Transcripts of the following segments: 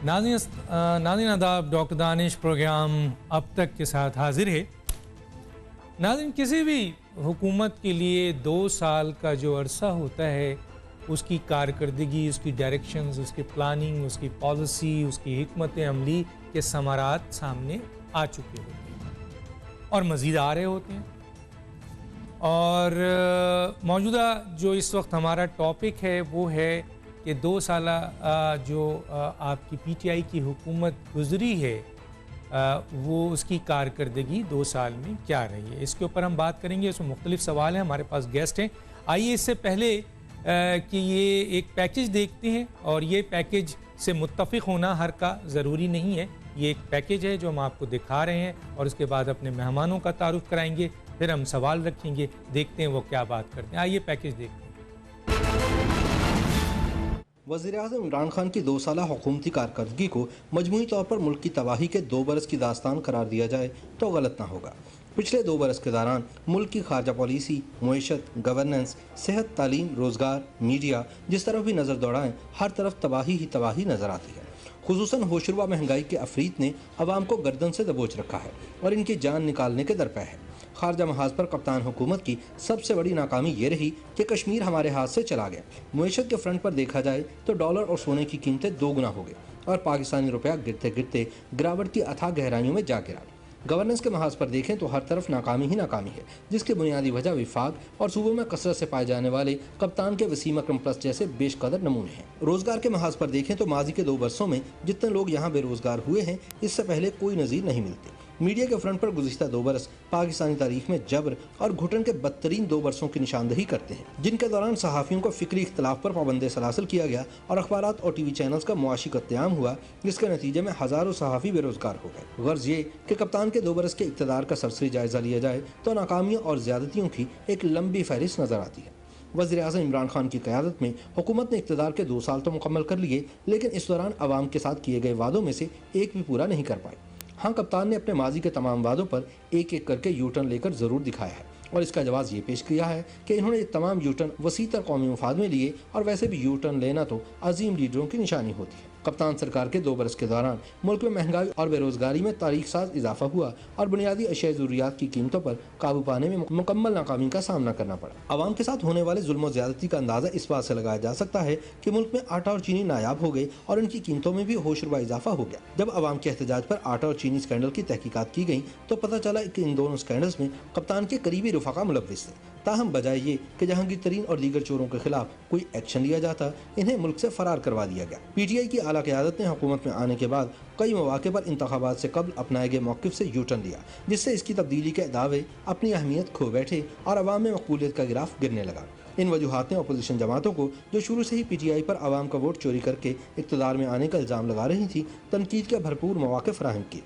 नाज़रीन आदाब, doctor Danish programme अब तक के साथ हाजिर है। नाज़रीन, किसी भी हुकूमत के लिए 2 साल का जो अरसा होता है उसकी कारकर्दगी, उसकी डायरेक्शंस, उसकी प्लानिंग, उसकी पॉलिसी, उसकी हिकमत अमली के समारात सामने आ चुके होते हैं और मज़ीद आ रहे होते हैं। और मौजूदा जो इस वक्त हमारा टॉपिक है वो है कि 2 साल जो आपकी PTI की हुकूमत गुजरी है वो उसकी कारकर्दगी 2 साल में क्या रही है। इसके ऊपर हम बात करेंगे। इसमें मुख्तलिफ सवाल हैं, हमारे पास गेस्ट हैं। आइए इससे पहले कि ये एक पैकेज देखते हैं, और ये पैकेज से मुत्तफ़िक़ होना हर का ज़रूरी नहीं है। ये एक पैकेज है जो हम आपको दिखा रहे हैं, और उसके बाद अपने मेहमानों का तारुफ कराएंगे, फिर हम सवाल रखेंगे, देखते हैं वो क्या बात करते हैं। आइए पैकेज देखते हैं। वज़ीर-ए-आज़म इमरान खान की 2 साला हुकूमती कारकर्दगी को मजमूई तौर पर मुल्क की तबाही के 2 बरस की दास्तान करार दिया जाए तो गलत ना होगा। पिछले 2 बरस के दौरान मुल्क की खारजा पॉलिसी, मुईशत, गवर्नेंस, सेहत, तालीम, रोज़गार, मीडिया, जिस तरफ भी नज़र दौड़ाएं हर तरफ तबाही ही तबाही नज़र आती है। खुसूसन होशरुबा महंगाई के अफरीत ने अवाम को गर्दन से दबोच रखा है और इनकी जान निकालने के दरपे है। खारजा महाज पर कप्तान हुकूमत की सबसे बड़ी नाकामी ये रही कि कश्मीर हमारे हाथ से चला गया। मुईशत के फ्रंट पर देखा जाए तो डॉलर और सोने की कीमतें 2 गुना हो गई और पाकिस्तानी रुपया गिरते गिरते गिरावट की अथाह गहराइयों में जा गिरा। गवर्नेंस के महाज पर देखें तो हर तरफ नाकामी ही नाकामी है, जिसकी बुनियादी वजह विफाक और सूबों में कसरत से पाए जाने वाले कप्तान के वसीम अकरम प्लस जैसे बेशकदर नमूने हैं। रोजगार के महाज पर देखें तो माजी के 2 बरसों में जितने लोग यहाँ बेरोजगार हुए हैं, इससे पहले कोई नज़ीर नहीं मिलती। मीडिया के फ्रंट पर गुज़िश्ता 2 बरस पाकिस्तानी तारीख में जबर और घुटन के बदतरीन 2 बरसों की निशानदही करते हैं, जिनके दौरान सहाफ़ियों को फ़िक्री इख्तलाफ पर पाबंदी सलासल किया गया और अखबारात और TV चैनल्स का मुआशी कत्लेआम हुआ, जिसके नतीजे में हज़ारों सहाफ़ी बेरोजगार हो गए। गर्ज ये कि कप्तान के 2 बरस के इक़्तिदार का सरसरी जायज़ा लिया जाए तो नाकामियों और ज़्यादतियों की एक लंबी फहरिस्त नज़र आती है। वज़ीर-ए-आज़म इमरान खान की क़यादत में हुकूमत ने इक़्तिदार के 2 साल तो मुकम्मल कर लिए, लेकिन इस दौरान अवाम के साथ किए गए वादों में से एक भी पूरा नहीं कर पाए। हाँ, कप्तान ने अपने माजी के तमाम वादों पर एक एक करके यू टर्न लेकर ज़रूर दिखाया है और इसका जवाब ये पेश किया है कि इन्होंने ये तमाम यू टर्न वसीतर कौमी मुफाद में लिए, और वैसे भी यू टर्न लेना तो अजीम लीडरों की निशानी होती है। कप्तान सरकार के 2 बरस के दौरान मुल्क में महंगाई और बेरोजगारी में तारीख साज इजाफा हुआ और बुनियादी अशिया ज़रूरियात की कीमतों पर काबू पाने में मुकम्मल नाकामी का सामना करना पड़ा। आवाम के साथ होने वाले जुल्म और ज़्यादती का अंदाज़ा इस बात से लगाया जा सकता है कि मुल्क में आटा और चीनी नायाब हो गए और इनकी कीमतों में भी होशरुबा इजाफा हो गया। जब आवाम के एहतजाज पर आटा और चीनी स्कैंडल की तहकीकात की गई तो पता चला कि इन दोनों स्कैंडल्स में कप्तान के करीबी रफ़ाका मुलव्विस थे। ताहम बजाय ये कि जहांगीर तरीन और दीगर चोरों के खिलाफ कोई एक्शन लिया जाता, इन्हें मुल्क से फरार करवा दिया गया। PTI की आला क़यादत ने हुकूमत में आने के बाद कई मौके पर इंतखाबात से कबल अपनाए गए मौक़िफ़ से यू टर्न लिया, जिससे इसकी तब्दीली के दावे अपनी अहमियत खो बैठे और अवाम में मकबूलियत का गिराफ गिरने लगा। इन वजूहात ने अपोजिशन जमातों को, जो शुरू से ही PTI पर आवाम का वोट चोरी करके इक़्तिदार में आने का इल्ज़ाम लगा रही थी, तनकीद के भरपूर मौके फराहम किए।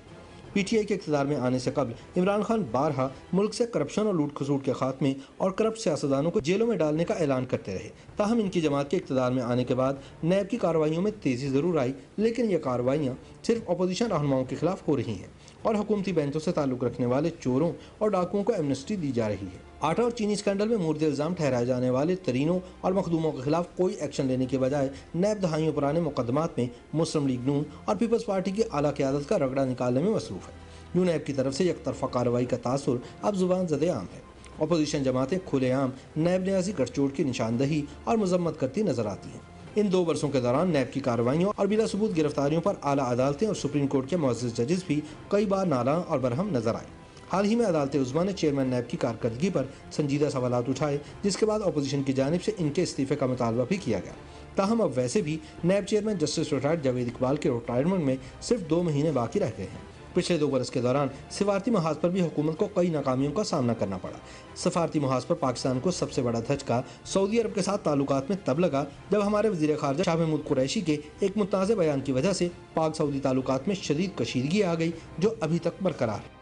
PTI के इक़्तिदार में आने से कबल इमरान खान बारहा मुल्क से करप्शन और लूट खसूट के खात्मे और करप्ट सियासतदानों को जेलों में डालने का ऐलान करते रहे। ताहम इनकी जमात के इक़्तिदार में आने के बाद नैब की कार्रवाइयों में तेज़ी ज़रूर आई, लेकिन ये कार्रवाइयाँ सिर्फ अपोजिशन रहनुमाओं के खिलाफ हो रही हैं और हुकूमती बेंचों से ताल्लुक़ रखने वाले चोरों और डाकुओं को एमनेस्टी दी जा रही है। आटा और चीनी स्कैंडल में मुर्द इल्ज़ाम ठहराए जाने वाले तरीनों और मखदूमों के खिलाफ कोई एक्शन लेने के बजाय नैब दहाइयों पुराने मुकदमात में मुस्लिम लीग नून और पीपल्स पार्टी की आला क़यादत का रगड़ा निकालने में मसरूफ़ है। यूं नैब की तरफ से एक तरफा कार्रवाई का तासुर अब जुबान ज़दे आम है। अपोजिशन जमातें खुलेआम नैब न्याजी गठजोड़ की निशानदही और मजम्मत करती नजर आती हैं। इन 2 बरसों के दौरान नैब की कार्रवाइयों और बिला सबूत गिरफ्तारियों पर आला अदालतें और सुप्रीम कोर्ट के मुअज़्ज़ज़ जजेस भी कई बार नाराज़ और बरहम नजर आए। हाल ही में अदालत उज़्मा ने चेयरमैन नैब की कारकर्दगी पर संजीदा सवालात उठाए, जिसके बाद अपोजिशन की जानिब से इनके इस्तीफ़े का मुतालबा भी किया गया। ताहम अब वैसे भी नैब chairman justice retired Javed Iqbal के रिटायरमेंट में सिर्फ 2 महीने बाकी रह गए हैं। पिछले 2 बरस के दौरान सिफारती महाज पर भी हुकूमत को कई नाकामियों का सामना करना पड़ा। सफारती महाज पर पाकिस्तान को सबसे बड़ा धचका सऊदी अरब के साथ ताल्लुकात में तब लगा जब हमारे वज़ीर ख़ारजा शाह महमूद कुरैशी के एक मुताज़े बयान की वजह से पाक सऊदी ताल्लुकात में शदीद कशीदगी आ गई, जो अभी तक बरकरार है।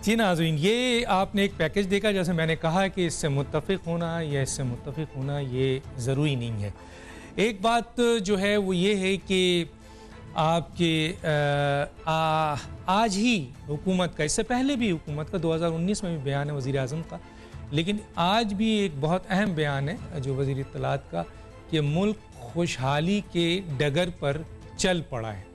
जी नाज़रीन, ये आपने एक पैकेज देखा। जैसे मैंने कहा कि इससे मुत्तफ़िक़ होना या इससे मुत्तफ़िक़ होना ये ज़रूरी नहीं है। एक बात जो है वो ये है कि आपके आज ही हुकूमत का, इससे पहले भी हुकूमत का 2019 में भी बयान है वज़ीर आज़म का, लेकिन आज भी एक बहुत अहम बयान है जो वज़ीर इत्तलात का कि मुल्क खुशहाली के डगर पर चल पड़ा है,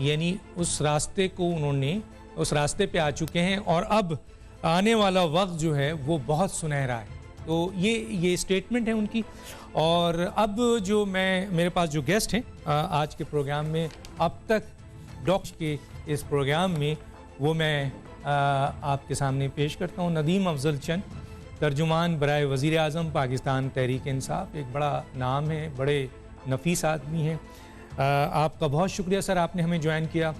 यानी उस रास्ते को उन्होंने उस रास्ते पे आ चुके हैं और अब आने वाला वक्त जो है वो बहुत सुनहरा है। तो ये स्टेटमेंट है उनकी। और अब जो मेरे पास जो गेस्ट हैं आज के प्रोग्राम में, अब तक डॉक्टर के इस प्रोग्राम में, वो मैं आपके सामने पेश करता हूँ। नदीम अफजल चंद, तर्जुमान बराए वज़ीर आज़म पाकिस्तान तहरीक इंसाफ, एक बड़ा नाम है, बड़े नफीस आदमी हैं। आपका बहुत शुक्रिया सर, आपने हमें ज्वाइन किया।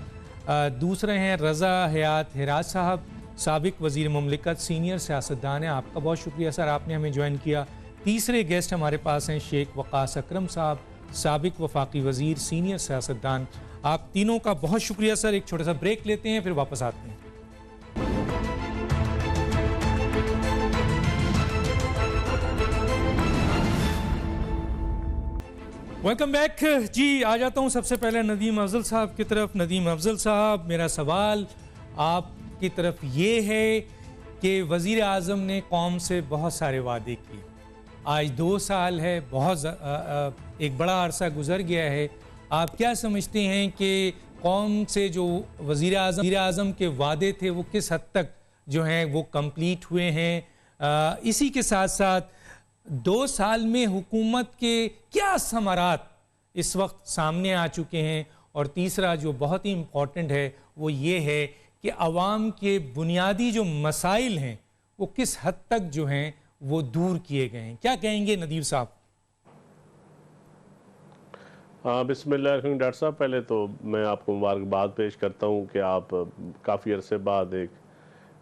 दूसरे हैं रज़ा हयात हिराज साहब, साबिक वज़ीर मुमलिकत, सीनियर सियासतदान हैं, आपका बहुत शुक्रिया सर, आपने हमें ज्वाइन किया। तीसरे गेस्ट हमारे पास हैं शेख वक़ास अकरम साहब, साबिक वफाकी वज़ीर, सीनियर सियासतदान। आप तीनों का बहुत शुक्रिया सर। एक छोटा सा ब्रेक लेते हैं, फिर वापस आते हैं। वेलकम बैक जी। आ जाता हूँ सबसे पहले नदीम अफजल साहब की तरफ। नदीम अफजल साहब, मेरा सवाल आपकी तरफ ये है कि वज़ीर आज़म ने कौम से बहुत सारे वादे किए, आज 2 साल है, बहुत एक बड़ा अरसा गुजर गया है। आप क्या समझते हैं कि कौम से जो वज़ीर आज़म के वादे थे वो किस हद तक जो हैं वो कंप्लीट हुए हैं? इसी के साथ साथ 2 साल में हुकूमत के क्या समरात इस वक्त सामने आ चुके हैं? और तीसरा जो बहुत ही इम्पॉर्टेंट है वो ये है कि अवाम के बुनियादी जो मसाइल हैं वो किस हद तक जो हैं वो दूर किए गए हैं? क्या कहेंगे नदीम साहब? हाँ, बिस्मिल्लाह डॉक्टर साहब, पहले तो मैं आपको मुबारकबाद पेश करता हूँ कि आप काफ़ी अरसे बाद एक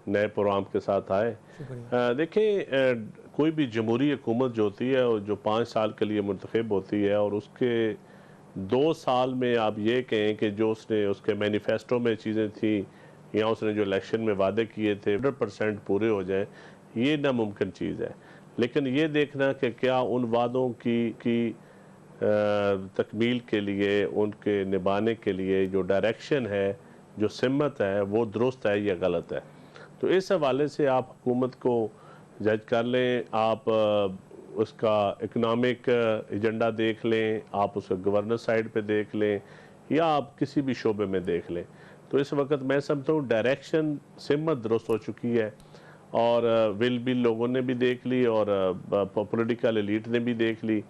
नए प्रोग्राम के साथ आए। देखिए, कोई भी जमहूरी हुकूमत जो होती है और जो 5 साल के लिए मुंतखब होती है और उसके 2 साल में आप ये कहें कि जो उसने उसके मैनिफेस्टो में चीज़ें थी या उसने जो इलेक्शन में वादे किए थे 100% पूरे हो जाएं, ये नामुमकिन चीज़ है। लेकिन ये देखना कि क्या उन वादों की तकमील के लिए, उनके निभाने के लिए जो डायरेक्शन है, जो सिमत है, वो दुरुस्त है या गलत है। तो इस हवाले से आप हुकूमत को जज कर लें, आप उसका इकनॉमिक एजेंडा देख लें, आप उसका गवर्नेंस साइड पे देख लें, या आप किसी भी शोबे में देख लें। तो इस वक्त मैं समझता हूँ डायरेक्शन सिमत दुरुस्त हो चुकी है और विल भी लोगों ने भी देख ली और पॉलिटिकल एलीट ने भी देख ली।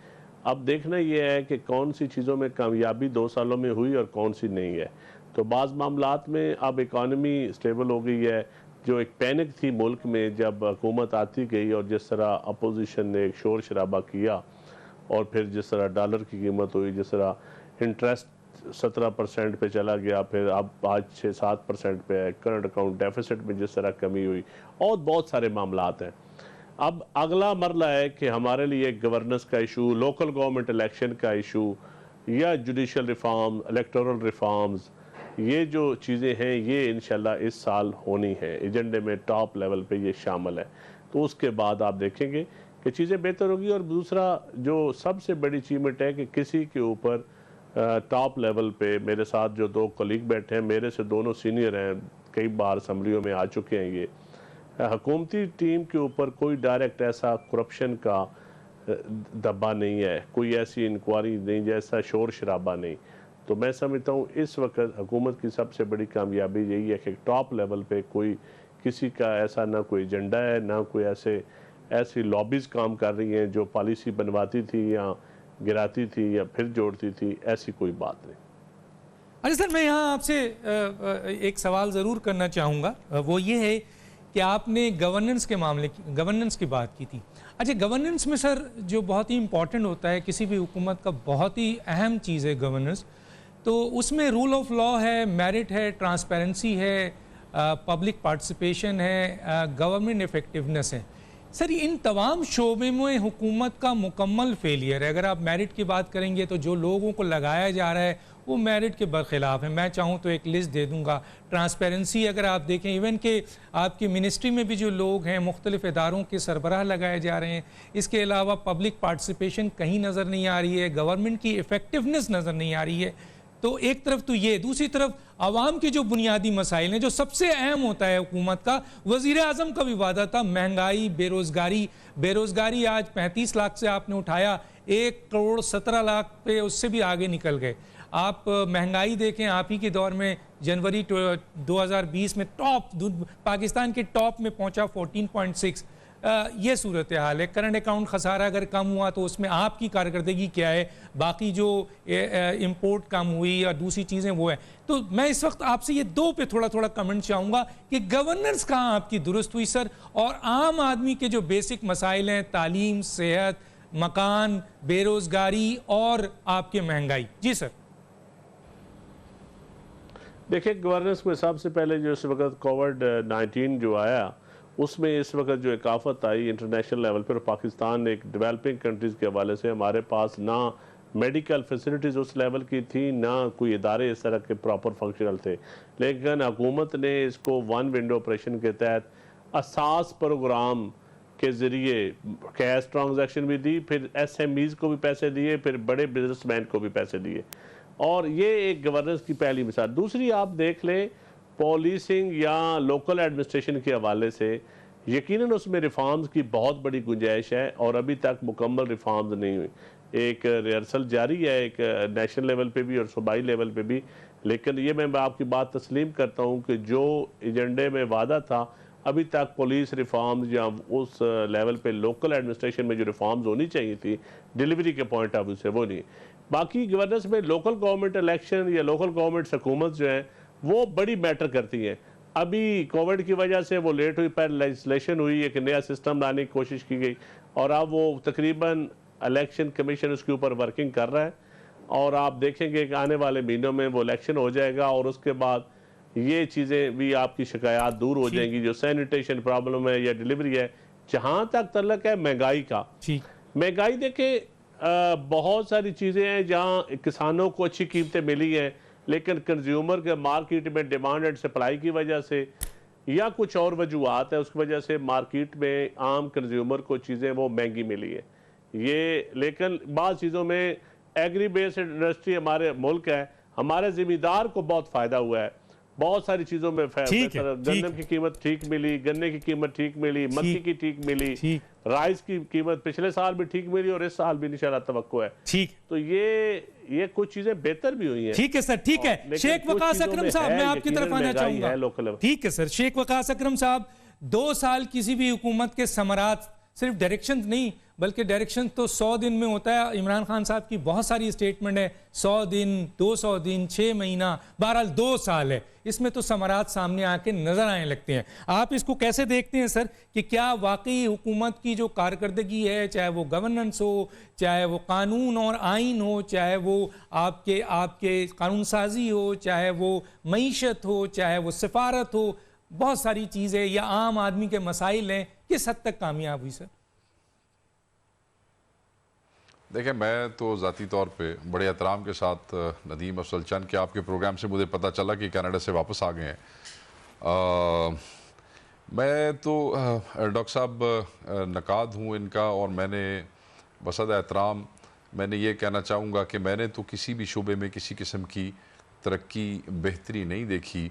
अब देखना यह है कि कौन सी चीज़ों में कामयाबी 2 सालों में हुई और कौन सी नहीं है। तो बाज़ मामलात में अब इकॉनमी स्टेबल हो गई है। जो एक पैनिक थी मुल्क में जब हुकूमत आती गई और जिस तरह अपोजिशन ने एक शोर शराबा किया और फिर जिस तरह डॉलर की कीमत हुई, जिस तरह इंटरेस्ट 17% पे चला गया, फिर अब आज 6-7% पे है, करंट अकाउंट डेफिसिट में जिस तरह कमी हुई, और बहुत सारे मामलात हैं। अब अगला मरला है कि हमारे लिए गवर्नेंस का इशू, लोकल गवर्नमेंट इलेक्शन का इशू, या जुडिशल रिफॉर्म, इलेक्टोरल रिफॉर्म्स, ये जो चीज़ें हैं ये इंशाल्लाह इस साल होनी है, एजेंडे में टॉप लेवल पे ये शामिल है। तो उसके बाद आप देखेंगे कि चीज़ें बेहतर होगी। और दूसरा जो सबसे बड़ी अचीवमेंट है कि किसी के ऊपर टॉप लेवल पे, मेरे साथ जो 2 कलीग बैठे हैं, मेरे से दोनों सीनियर हैं, कई बार असम्बलियों में आ चुके हैं, ये हुकूमती टीम के ऊपर कोई डायरेक्ट ऐसा करप्शन का दब्बा नहीं है, कोई ऐसी इंक्वायरी नहीं, जैसा शोर शराबा नहीं। तो मैं समझता हूँ इस वक्त हुकूमत की सबसे बड़ी कामयाबी यही है कि टॉप लेवल पे कोई किसी का ऐसा ना कोई एजेंडा है, ना कोई ऐसी लॉबीज़ काम कर रही हैं जो पॉलिसी बनवाती थी या गिराती थी या फिर जोड़ती थी, ऐसी कोई बात नहीं। अच्छा सर, मैं यहाँ आपसे एक सवाल ज़रूर करना चाहूँगा, वो ये है कि आपने गवर्नेंस की बात की थी। अच्छा, गवर्नेंस में सर जो बहुत ही इम्पॉर्टेंट होता है, किसी भी हुकूमत का बहुत ही अहम चीज़ है गवर्नेंस, तो उसमें रूल ऑफ लॉ है, मेरिट है, ट्रांसपेरेंसी है, पब्लिक पार्टिसिपेशन है, गवर्नमेंट इफेक्टिवनेस है। सर, इन तमाम शोबे में हुकूमत का मुकम्मल फेलियर है। अगर आप मेरिट की बात करेंगे तो जो लोगों को लगाया जा रहा है वो मेरिट के बरखिलाफ़ है। मैं चाहूँ तो एक लिस्ट दे दूँगा। ट्रांसपेरेंसी अगर आप देखें, इवन के आपकी मिनिस्ट्री में भी जो लोग हैं मुख्तलिफ इदारों के सरबराह लगाए जा रहे हैं। इसके अलावा पब्लिक पार्टिसिपेशन कहीं नज़र नहीं आ रही है, गवर्नमेंट की इफ़ेक्टिवनेस नज़र नहीं आ रही है। तो एक तरफ तो ये, दूसरी तरफ आवाम के जो बुनियादी मसाइल हैं, जो सबसे अहम होता है हुकूमत का। वज़ीर आज़म का भी वादा था महंगाई, बेरोज़गारी आज 35 लाख से आपने उठाया 1,17,00,000 पे उससे भी आगे निकल गए। आप महंगाई देखें, आप ही के दौर में जनवरी 2020 में पाकिस्तान के टॉप में पहुंचा 14.6। ये सूरत हाल है। करंट अकाउंट खसारा अगर कम हुआ तो उसमें आपकी कारकर्दगी क्या है, बाकी जो इंपोर्ट कम हुई या दूसरी चीज़ें वो है। तो मैं इस वक्त आपसे ये दो पे थोड़ा थोड़ा कमेंट चाहूँगा कि गवर्नेंस कहाँ आपकी दुरुस्त हुई सर, और आम आदमी के जो बेसिक मसाइल हैं, तालीम, सेहत, मकान, बेरोज़गारी और आपके महंगाई। जी सर। देखिए, गवर्नेंस में सबसे पहले जो इस वक्त कोविड-19 जो आया, उसमें इस वक्त जो एक आफत आई इंटरनेशनल लेवल पर, पाकिस्तान एक डेवलपिंग कंट्रीज़ के हवाले से हमारे पास ना मेडिकल फैसिलिटीज़ उस लेवल की थी, ना कोई इदारे इस तरह के प्रॉपर फंक्शनल थे। लेकिन हुकूमत ने इसको वन विंडो ऑपरेशन के तहत असास प्रोग्राम के ज़रिए कैश ट्रांजैक्शन भी दी, फिर SMEs को भी पैसे दिए, फिर बड़े बिजनेसमैन को भी पैसे दिए, और ये एक गवर्नेंस की पहली मिसाल। दूसरी आप देख लें, पॉलिसिंग या लोकल एडमिनिस्ट्रेशन के हवाले से यकीनन उसमें रिफॉर्म्स की बहुत बड़ी गुंजाइश है, और अभी तक मुकम्मल रिफॉर्म्स नहीं हुई। एक रिहर्सल जारी है, एक नेशनल लेवल पे भी और सूबाई लेवल पे भी। लेकिन ये मैं आपकी बात तस्लीम करता हूँ कि जो एजेंडे में वादा था, अभी तक पुलिस रिफॉर्म्स या उस लेवल पे लोकल एडमिनिस्ट्रेशन में जो रिफॉर्म्स होनी चाहिए थी डिलीवरी के पॉइंट ऑफ व्यू से, वो नहीं। बाकी गवर्नेंस में लोकल गवर्नमेंट इलेक्शन या लोकल गवर्नमेंट हुकूमत जो है वो बड़ी मैटर करती हैं। अभी कोविड की वजह से वो लेट हुई, पहले लेजिस्लेशन हुई, एक नया सिस्टम लाने की कोशिश की गई, और अब वो तकरीबन इलेक्शन कमीशन उसके ऊपर वर्किंग कर रहा है, और आप देखेंगे कि आने वाले महीनों में वो इलेक्शन हो जाएगा, और उसके बाद ये चीज़ें भी आपकी शिकायत दूर हो जाएंगी, जो सैनिटेशन प्रॉब्लम है या डिलीवरी है। जहाँ तक तल्लक है महंगाई का, महंगाई देखें, बहुत सारी चीज़ें हैं जहाँ किसानों को अच्छी कीमतें मिली हैं, लेकिन कंज्यूमर के मार्केट में डिमांड एंड सप्लाई की वजह से या कुछ और वजूहत है, उसकी वजह से मार्केट में आम कंज्यूमर को चीज़ें वो महंगी मिली है। ये लेकिन बाद चीज़ों में एग्री बेस्ड इंडस्ट्री हमारे मुल्क है, हमारे ज़िम्मेदार को बहुत फ़ायदा हुआ है। बहुत सारी चीज़ों में गन्ने की कीमत ठीक मिली, गन्ने की कीमत ठीक मिली, मक्की की ठीक मिली, राइस की कीमत पिछले साल भी ठीक मिली, और इस साल भी इंशाल्लाह तवक्को है। ठीक, तो ये कुछ चीजें बेहतर भी हुई हैं। ठीक है सर, ठीक है। शेख वकास अकरम साहब, मैं आपकी तरफ आना चाहूंगा। ठीक है सर, शेख वकास अकरम साहब, 2 साल किसी भी हुकूमत के समरात सिर्फ डायरेक्शन नहीं, बल्कि डायरेक्शन तो 100 दिन में होता है। इमरान खान साहब की बहुत सारी स्टेटमेंट है, 100 दिन, 200 दिन, 6 महीना, बहरहाल 2 साल है। इसमें तो समरात सामने आके नजर आने लगते हैं। आप इसको कैसे देखते हैं सर, कि क्या वाकई हुकूमत की जो कारकर्दगी है, चाहे वो गवर्नेंस हो, चाहे वो कानून और आइन हो, चाहे वो आपके कानून साजी हो, चाहे वो मईशत हो, चाहे वो सिफारत हो, बहुत सारी चीज़ें या आम आदमी के मसाइल हैं, किस हद तक कामयाब हुई सर? देखिए, मैं तो ज़ाती तौर पे बड़े एहतराम के साथ नदीम अफजल चंद के आपके प्रोग्राम से मुझे पता चला कि कनाडा से वापस आ गए हैं। मैं तो डॉक्टर साहब नकाद हूँ इनका, और मैंने बसद एहतराम मैंने ये कहना चाहूँगा कि मैंने तो किसी भी शुबे में किसी किस्म की तरक्की बेहतरी नहीं देखी,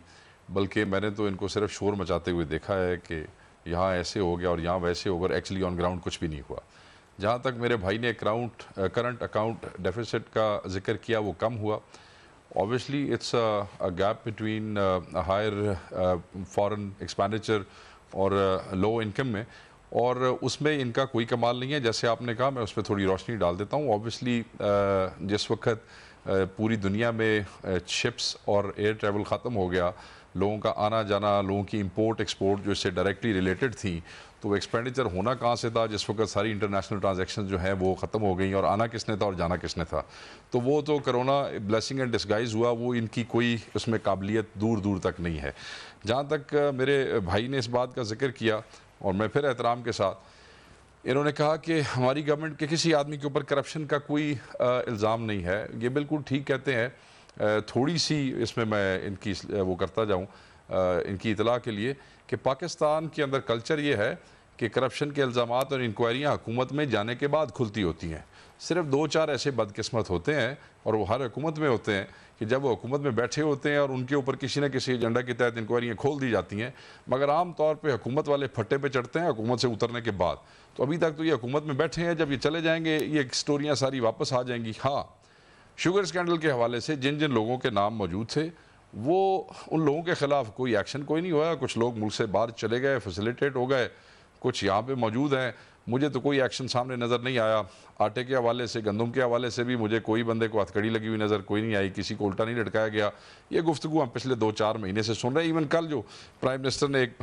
बल्कि मैंने तो इनको सिर्फ शोर मचाते हुए देखा है कि यहाँ ऐसे हो गया और यहाँ वैसे होगा, एक्चुअली ऑन ग्राउंड कुछ भी नहीं हुआ। जहाँ तक मेरे भाई ने करंट अकाउंट डेफिसिट का जिक्र किया, वो कम हुआ। Obviously it's a gap between higher foreign expenditure और लो इनकम में, और उसमें इनका कोई कमाल नहीं है। जैसे आपने कहा, मैं उस पर थोड़ी रोशनी डाल देता हूँ। ऑब्वियसली जिस वक्त पूरी दुनिया में शिप्स और एयर ट्रैवल ख़त्म हो गया, लोगों का आना जाना, लोगों की इंपोर्ट एक्सपोर्ट जो इससे डायरेक्टली रिलेटेड थी, तो एक्सपेंडिचर होना कहाँ से था, जिस वक्त सारी इंटरनेशनल ट्रांजैक्शन जो हैं वो ख़त्म हो गई, और आना किसने था और जाना किसने था। तो वो तो कोरोना ब्लेसिंग एंड डिस्गाइज हुआ, वो इनकी कोई उसमें काबिलियत दूर दूर तक नहीं है। जहाँ तक मेरे भाई ने इस बात का जिक्र किया, और मैं फिर एहतराम के साथ, इन्होंने कहा कि हमारी गवर्नमेंट के किसी आदमी के ऊपर करप्शन का कोई इल्ज़ाम नहीं है। ये बिल्कुल ठीक कहते हैं। थोड़ी सी इसमें मैं इनकी वो करता जाऊँ इनकी इतला के लिए, कि पाकिस्तान के अंदर कल्चर ये है कि करप्शन के इल्ज़ामात और इंक्वायरियाँ हुकूमत में जाने के बाद खुलती होती हैं। सिर्फ 2-4 ऐसे बदकिस्मत होते हैं, और वो हर हुकूमत में होते हैं, कि जब वो हुकूमत में बैठे होते हैं और उनके ऊपर किसी न किसी एजेंडा के तहत इंक्वायरियाँ खोल दी जाती हैं, मगर आम तौर पे हुकूमत वाले फट्टे पे चढ़ते हैं हुकूमत से उतरने के बाद। तो अभी तक तो ये हुकूमत में बैठे हैं, जब ये चले जाएंगे ये स्टोरियाँ सारी वापस आ जाएंगी। हाँ, शुगर स्कैंडल के हवाले से जिन जिन लोगों के नाम मौजूद थे, वो उन लोगों के ख़िलाफ़ कोई एक्शन कोई नहीं हुआ। कुछ लोग मुल्क से बाहर चले गए, फैसिलिटेट हो गए, कुछ यहाँ पे मौजूद हैं। मुझे तो कोई एक्शन सामने नज़र नहीं आया। आटे के हवाले से, गंदम के हवाले से भी मुझे कोई बंदे को हथकड़ी लगी हुई नज़र कोई नहीं आई, किसी को उल्टा नहीं लटकाया गया। ये गुफ्तगू हम पिछले 2-4 महीने से सुन रहे हैं। इवन कल जो प्राइम मिनिस्टर ने एक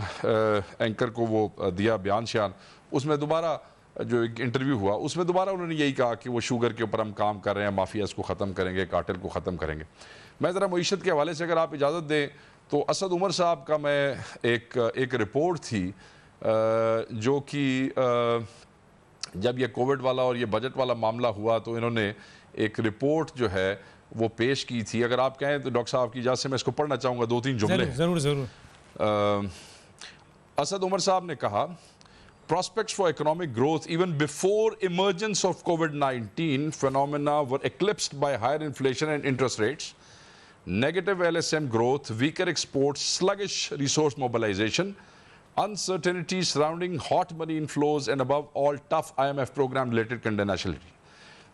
एंकर को वो दिया बयान शान, उसमें दोबारा जो एक इंटरव्यू हुआ उसमें दोबारा उन्होंने यही कहा कि वो शुगर के ऊपर हम काम कर रहे हैं, माफियाज को ख़त्म करेंगे, कार्टेल को ख़त्म करेंगे। मैं ज़रा मईशत के हवाले से अगर आप इजाज़त दें तो असद उमर साहब का मैं एक रिपोर्ट थी जो कि जब ये कोविड वाला और ये बजट वाला मामला हुआ तो इन्होंने एक रिपोर्ट जो है वो पेश की थी। अगर आप कहें तो डॉक्टर साहब की इजाज़त से मैं इसको पढ़ना चाहूँगा, 2-3 जुमले। ज़रूर। असद उमर साहब ने कहा, prospects for economic growth even before emergence of COVID-19 phenomena were eclipsed by higher inflation and interest rates, negative LSM growth, weaker exports, sluggish resource mobilization, uncertainty surrounding hot money inflows, and above all, tough IMF program related conditionality.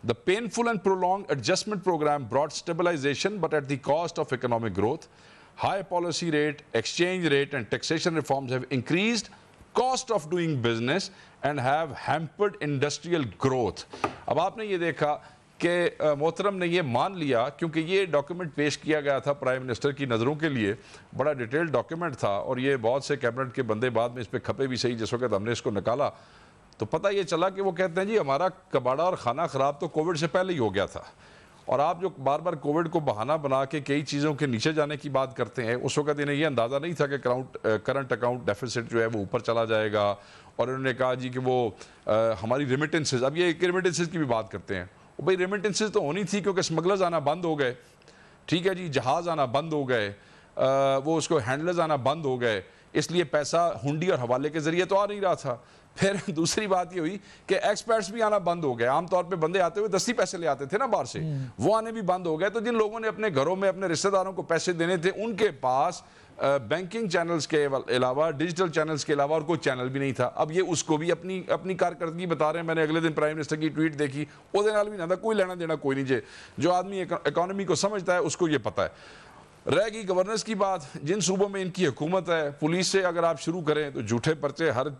The painful and prolonged adjustment program brought stabilization, but at the cost of economic growth. High policy rate, exchange rate, and taxation reforms have increased cost of doing business and have hampered industrial growth. अब आपने ये देखा कि मोहतरम ने ये मान लिया, क्योंकि ये डॉक्यूमेंट पेश किया गया था प्राइम मिनिस्टर की नज़रों के लिए, बड़ा डिटेल्ड डॉक्यूमेंट था, और ये बहुत से कैबिनेट के बंदे बाद में इस पर खपे भी सही। जिस वक्त हमने इसको निकाला तो पता ये चला कि वो कहते हैं जी हमारा कबाड़ा और खाना ख़राब तो कोविड से पहले ही हो गया था। और आप जो बार बार कोविड को बहाना बना के कई चीज़ों के नीचे जाने की बात करते हैं, उस वक्त इन्हें ये अंदाज़ा नहीं था कि करंट अकाउंट डेफिसिट जो है वो ऊपर चला जाएगा। और उन्होंने कहा जी कि वो हमारी रेमिटेंसेज, अब ये रेमिटेंसेज की भी बात करते हैं, भाई रेमिटेंसेज तो होनी थी क्योंकि स्मगलर्स आना बंद हो गए, ठीक है जी, जहाज़ आना बंद हो गए, वो उसको हैंडलर्स आना बंद हो गए, इसलिए पैसा हुंडी और हवाले के ज़रिए तो आ नहीं रहा था। फिर दूसरी बात ये हुई कि एक्सपर्ट्स भी आना बंद हो गए। आमतौर पे बंदे आते हुए 10 पैसे ले आते थे ना बाहर से, वो आने भी बंद हो गए। तो जिन लोगों ने अपने घरों में अपने रिश्तेदारों को पैसे देने थे, उनके पास बैंकिंग चैनल्स के अलावा, डिजिटल चैनल्स के अलावा और कोई चैनल भी नहीं था। अब ये उसको भी अपनी कारकर्दगी बता रहे हैं। मैंने अगले दिन प्राइम मिनिस्टर की ट्वीट देखी, उसके नाल भी ना था, कोई लेना देना कोई नहीं। जो आदमी इकोनॉमी को समझता है उसको ये पता है। रहेगी गवर्नेंस की बात, जिन सूबों में इनकी हुकूमत है, पुलिस से अगर आप शुरू करें तो झूठे पर्चे हर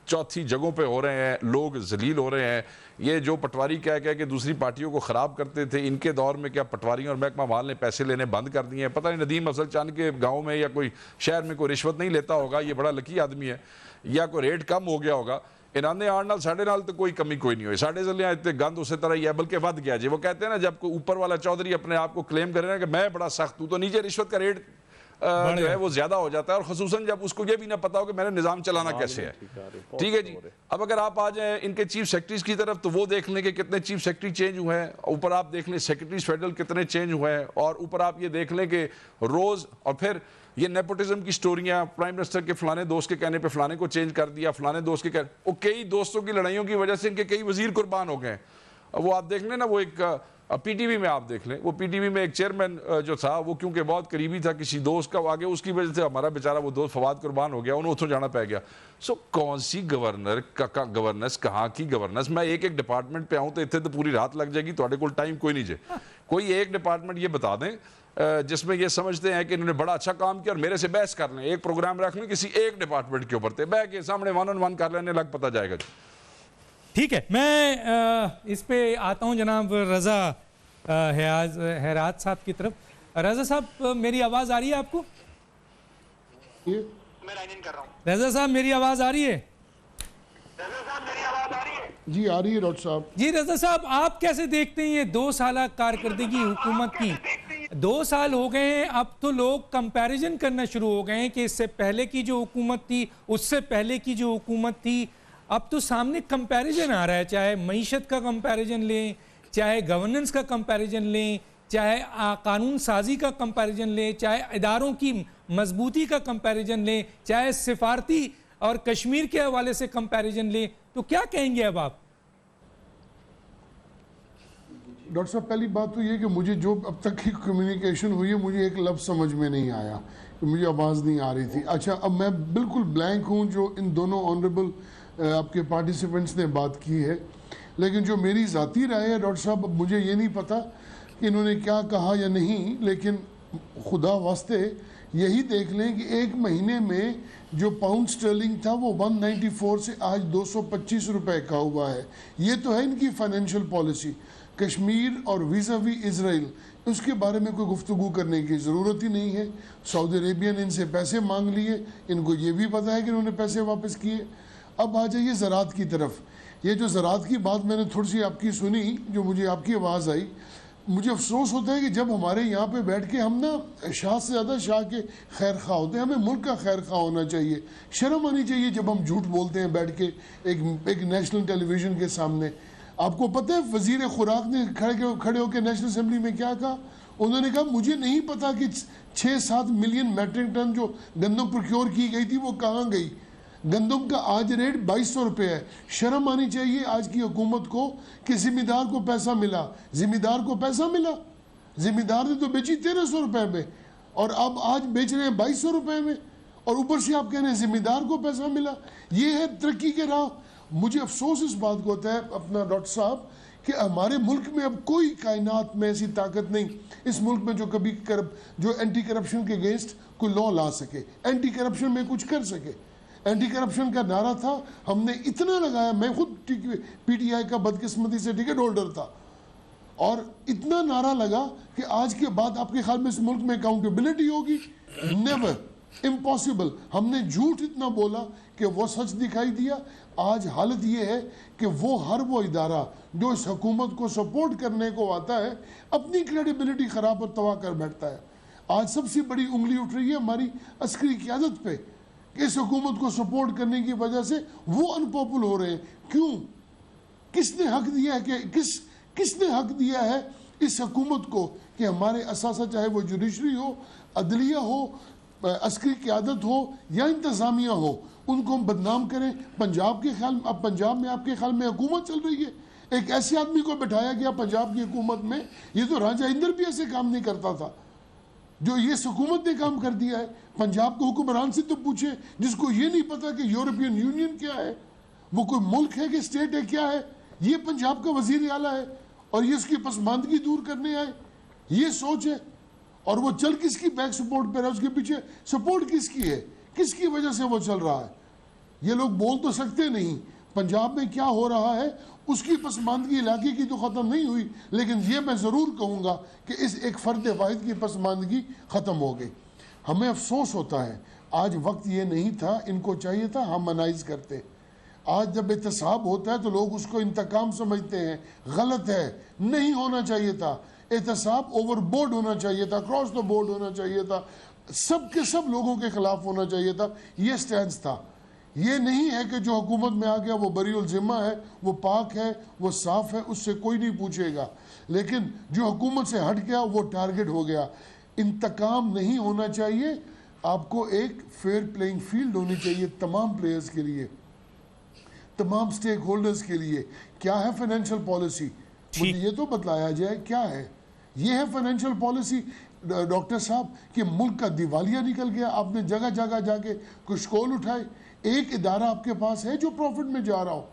चौथी जगहों पे हो रहे हैं, लोग जलील हो रहे हैं। ये जो पटवारी कह के दूसरी पार्टियों को ख़राब करते थे, इनके दौर में क्या पटवारी और महकमा माल ने पैसे लेने बंद कर दिए हैं? पता नहीं नदीम अफजल चांद के गांव में या कोई शहर में कोई रिश्वत नहीं लेता होगा, ये बड़ा लकी आदमी है, या कोई रेट कम हो गया होगा। इन्होंने आने नाल साढ़े नाल तो कोई कमी कोई नहीं हुई। साढ़े जलियाँ इतने गंद उसी तरह ही है, बल्कि वध गया जी। वो कहते हैं ना, जब कोई ऊपर वाला चौधरी अपने आप को क्लेम करे ना कि मैं बड़ा सख्त हूँ, तो नीचे रिश्वत का रेट जो है वो ज्यादा हो जाता है, और खसूसन जब उसको ये भी ना पता हो कि मैंने निजाम चलाना कैसे है। ठीक है जी। अब अगर आप आ जाए इनके चीफ सेक्रेटरीज की तरफ, तो वो देख लें कि कितने चीफ सेक्रेटरी चेंज हुए हैं। ऊपर आप देख लें सेक्रेटरीज फेडरल कितने चेंज हुए हैं, और ऊपर आप ये देख लें कि रोज, और फिर ये नेपोटिज्म की स्टोरियां, प्राइम मिनिस्टर के फलाने दोस्त के कहने पे फलाने को चेंज कर दिया, फलाने दोस्त के कई दोस्तों की लड़ाइयों की वजह से इनके कई वजीर कुर्बान हो गए। वो आप देख लें ना, वो एक पीटीवी में आप देख लें, वो पीटीवी में एक चेयरमैन जो था, वो क्योंकि बहुत करीबी था किसी दोस्त का, आगे उसकी वजह से हमारा बेचारा वो दोस्त फवाद कुर्बान हो गया, उन्हें उठो जाना पै गया। सो कौन सी गवर्नेंस, कहाँ की गवर्नेंस? मैं एक एक डिपार्टमेंट पे आऊँ तो इतने तो पूरी रात लग जाएगी, थोड़े को टाइम कोई नहीं जे। कोई एक डिपार्टमेंट ये बता दें जिसमें ये समझते हैं कि इन्होंने बड़ा अच्छा काम किया और मेरे से बहस कर लें, एक प्रोग्राम रख लें किसी एक डिपार्टमेंट के ऊपर, बह के सामने 1-on-1 कर लेने लग पता जाएगा। ठीक है, मैं इस पे आता हूँ जनाब रजा हैरात साहब की तरफ। रजा साहब, मेरी आवाज़ आ रही है आपको? मैं लाइन इन कर रहा हूँ। रजा साहब, मेरी आवाज़ आ रही है? रजा साहब, मेरी आवाज़ आ रही है? जी आ रही है डॉक्टर साहब। जी रजा साहब, आप कैसे देखते हैं ये 2 साल कारकर्दगी हुकूमत की? 2 साल हो गए हैं, अब तो लोग कंपैरिजन करना शुरू हो गए हैं कि इससे पहले की जो हुकूमत थी, उससे पहले की जो हुकूमत थी। अब तो सामने कंपैरिजन आ रहा है, चाहे मईशत का कंपैरिजन लें, चाहे गवर्नेंस का कंपैरिजन लें, चाहे कानून साजी का कंपैरिजन लें, चाहे इदारों की मजबूती का कंपैरिजन लें, चाहे सिफारती और कश्मीर के हवाले से कंपैरिजन लें तो क्या कहेंगे अब आप? डॉक्टर साहब, पहली बात तो ये कि मुझे जो अब तक की कम्युनिकेशन हुई है, मुझे एक लफ्ज़ समझ में नहीं आया, कि मुझे आवाज़ नहीं आ रही थी। अच्छा, अब मैं बिल्कुल ब्लैंक हूँ जो इन दोनों ऑनरेबल आपके पार्टिसिपेंट्स ने बात की है, लेकिन जो मेरी ज़ाती राय है डॉक्टर साहब, मुझे ये नहीं पता कि इन्होंने क्या कहा या नहीं, लेकिन खुदा वास्ते यही देख लें कि एक महीने में जो पाउंड स्टर्लिंग था वो 194 से आज 225 रुपए का हुआ है। ये तो है इनकी फाइनेंशियल पॉलिसी। कश्मीर और वीज़ा वी इज़राइल, उसके बारे में कोई गुफ्तगू करने की ज़रूरत ही नहीं है। सऊदी अरेबिया ने इनसे पैसे मांग लिए, इनको ये भी पता है कि इन्होंने पैसे वापस किए। अब आ जाइए ज़रात की तरफ। ये जो ज़रात की बात मैंने थोड़ी सी आपकी सुनी, जो मुझे आपकी आवाज़ आई, मुझे अफसोस होता है कि जब हमारे यहाँ पे बैठ के हम ना शाह से ज़्यादा शाह के खैर खा होते हैं, हमें मुल्क का खैर खा होना चाहिए। शर्म आनी चाहिए जब हम झूठ बोलते हैं बैठ के एक नेशनल टेलीविज़न के सामने। आपको पता है वज़ीर खुराक ने खड़े होकर नेशनल असेंबली में क्या कहा? उन्होंने कहा मुझे नहीं पता कि 6-7 मिलियन मैट्रिक टन जो गंदम प्रोक्योर की गई थी वो कहाँ गई। गंदम का आज रेट 2200 रुपये है। शर्म आनी चाहिए आज की हुकूमत को कि जिम्मेदार को पैसा मिला। जिम्मेदार को पैसा मिला, जिम्मेदार ने तो बेची 1300 रुपये में और अब आज बेच रहे हैं 2200 रुपये में, और ऊपर से आप कह रहे हैं जिम्मेदार को पैसा मिला। ये है तरक्की के राह। मुझे अफसोस इस बात को होता है अपना डॉक्टर साहब कि हमारे मुल्क में अब कोई कायनात में ऐसी ताकत नहीं इस मुल्क में जो कभी जो एंटी करप्शन के अगेंस्ट कोई लॉ ला सके, एंटी करप्शन में कुछ कर सके। एंटी करप्शन का नारा था, हमने इतना लगाया, मैं खुद पीटीआई का बदकिस्मती से टिकट होल्डर था, और इतना नारा लगा कि आज के बाद आपके ख्याल में इस मुल्क में अकाउंटेबिलिटी होगी? Never, impossible. हमने झूठ इतना बोला कि वो सच दिखाई दिया। आज हालत ये है कि वो इदारा जो इस हुकूमत को सपोर्ट करने को आता है अपनी क्रेडिबिलिटी ख़राब और तबाह कर बैठता है। आज सबसे बड़ी उंगली उठ रही है हमारी अस्करी क़यादत पे कि इस हुकूमत को सपोर्ट करने की वजह से वो अनपॉपुलर हो रहे हैं। क्यों? किसने हक दिया है कि किसने हक दिया है इस हुकूमत को कि हमारे असासा, चाहे वो जुडिशरी हो, अदलिया हो, अस्करी क़यादत हो या इंतज़ामिया हो, उनको हम बदनाम करें? पंजाब के ख्याल, अब पंजाब में आपके ख्याल में हुकूमत चल रही है, एक ऐसे आदमी को बैठाया गया पंजाब की हुकूमत में। ये तो राजा इंदर भी ऐसे काम नहीं करता था जो ये हुकूमत ने काम कर दिया है। पंजाब के हुक्मरान से तो पूछे जिसको ये नहीं पता कि यूरोपियन यूनियन क्या है, वो कोई मुल्क है कि स्टेट है, क्या है। ये पंजाब का वजीर आला है और ये उसकी पसमानदगी दूर करने आए, ये सोच है। और वो चल किसकी बैक सपोर्ट पर है, उसके पीछे सपोर्ट किसकी है, किसकी वजह से वो चल रहा है? ये लोग बोल तो सकते नहीं। पंजाब में क्या हो रहा है उसकी पसमानदगी इलाके की तो ख़त्म नहीं हुई, लेकिन ये मैं ज़रूर कहूँगा कि इस एक फ़र्द वाहिद की पसमानदगी ख़त्म हो गई। हमें अफसोस होता है, आज वक्त ये नहीं था, इनको चाहिए था हार्मोनाइज करते। आज जब एहतसाब होता है तो लोग उसको इंतकाम समझते हैं, गलत है, नहीं होना चाहिए था। एहतसाब ओवरबोर्ड होना चाहिए था, क्रॉस द बोर्ड होना चाहिए था, सब के सब लोगों के खिलाफ होना चाहिए था। ये स्टैंड था। ये नहीं है कि जो हुकूमत में आ गया वो बरीउल ज़िम्मा है, वो पाक है, वो साफ़ है, उससे कोई नहीं पूछेगा। लेकिन जो हुकूमत से हट गया वो टारगेट हो गया। इंतकाम नहीं होना चाहिए। आपको एक फेयर प्लेइंग फील्ड होनी चाहिए तमाम प्लेयर्स के लिए, तमाम स्टेक होल्डर्स के लिए। क्या है फाइनेंशियल पॉलिसी, मुझे ये तो बतलाया जाए क्या है। ये है फाइनेंशियल पॉलिसी डॉक्टर साहब कि मुल्क का दिवालिया निकल गया। आपने जगह जगह जाके कुछ कॉल उठाए। एक इदारा आपके पास है जो प्रॉफिट में जा रहा हो,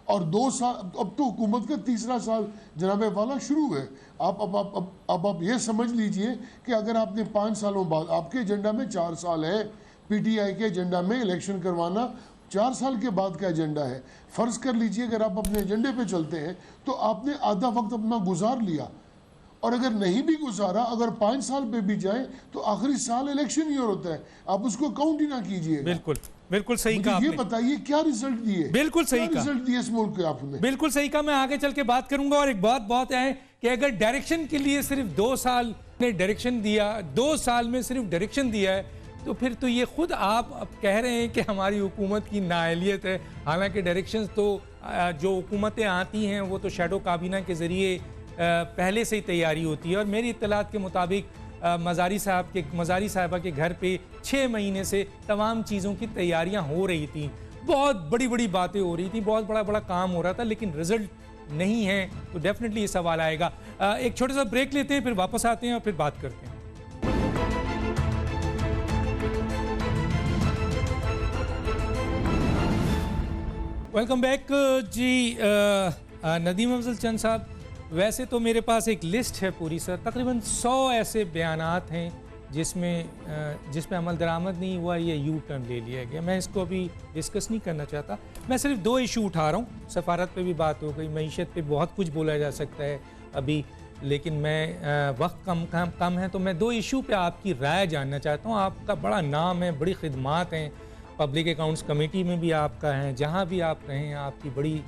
और 2 साल, अब तो हुकूमत का तीसरा साल जनाबे वाला शुरू है। आप ये समझ लीजिए कि अगर आपने 5 सालों बाद, आपके एजेंडा में 4 साल है, पीटीआई के एजेंडा में इलेक्शन करवाना 4 साल के बाद का एजेंडा है। फ़र्ज़ कर लीजिए अगर आप अपने एजेंडे पे चलते हैं तो आपने आधा वक्त अपना गुजार लिया, और अगर नहीं भी गुजारा, अगर 5 साल पे भी जाए तो आखिरी साल इलेक्शन ईयर होता है, आप उसको काउंट ही ना कीजिए। बिल्कुल बिल्कुल सही कहा ये आपने। बताइए क्या रिजल्ट दिए? बिल्कुल सही कहा, रिजल्ट दिए इस मुल्क के आपने। बिल्कुल सही कहा। मैं आगे चल के बात करूंगा। और एक बात है कि अगर डायरेक्शन के लिए सिर्फ 2 साल ने डायरेक्शन दिया, 2 साल में सिर्फ डायरेक्शन दिया है, तो फिर तो ये खुद आप अब कह रहे हैं कि हमारी हुकूमत की नाअहलियत है। हालांकि डायरेक्शंस तो जो हुकूमतें आती हैं वो तो शैडो काबीना के ज़रिए पहले से ही तैयारी होती है। और मेरी इत्तलात के मुताबिक मज़ारी साहबा के घर पे 6 महीने से तमाम चीज़ों की तैयारियां हो रही थी, बहुत बड़ी बड़ी बातें हो रही थी, बहुत बड़ा बड़ा काम हो रहा था, लेकिन रिजल्ट नहीं है। तो डेफिनेटली ये सवाल आएगा। एक छोटा सा ब्रेक लेते हैं, फिर वापस आते हैं और फिर बात करते हैं। वेलकम बैक जी। नदीम अफजल चंद साहब, वैसे तो मेरे पास एक लिस्ट है पूरी सर, तकरीबन 100 ऐसे बयानात हैं जिसमें अमल दरामद नहीं हुआ, ये यू टर्न ले लिया गया। मैं इसको अभी डिस्कस नहीं करना चाहता, मैं सिर्फ 2 इशू उठा रहा हूँ। सफारत पे भी बात हो गई, मईशत पे बहुत कुछ बोला जा सकता है अभी, लेकिन मैं वक्त कम है, तो मैं 2 इशू पे आपकी राय जानना चाहता हूँ। आपका बड़ा नाम है, बड़ी खिदमात हैं, पब्लिक अकाउंट्स कमेटी में भी आपका है, जहाँ भी आप रहें आपकी बड़ी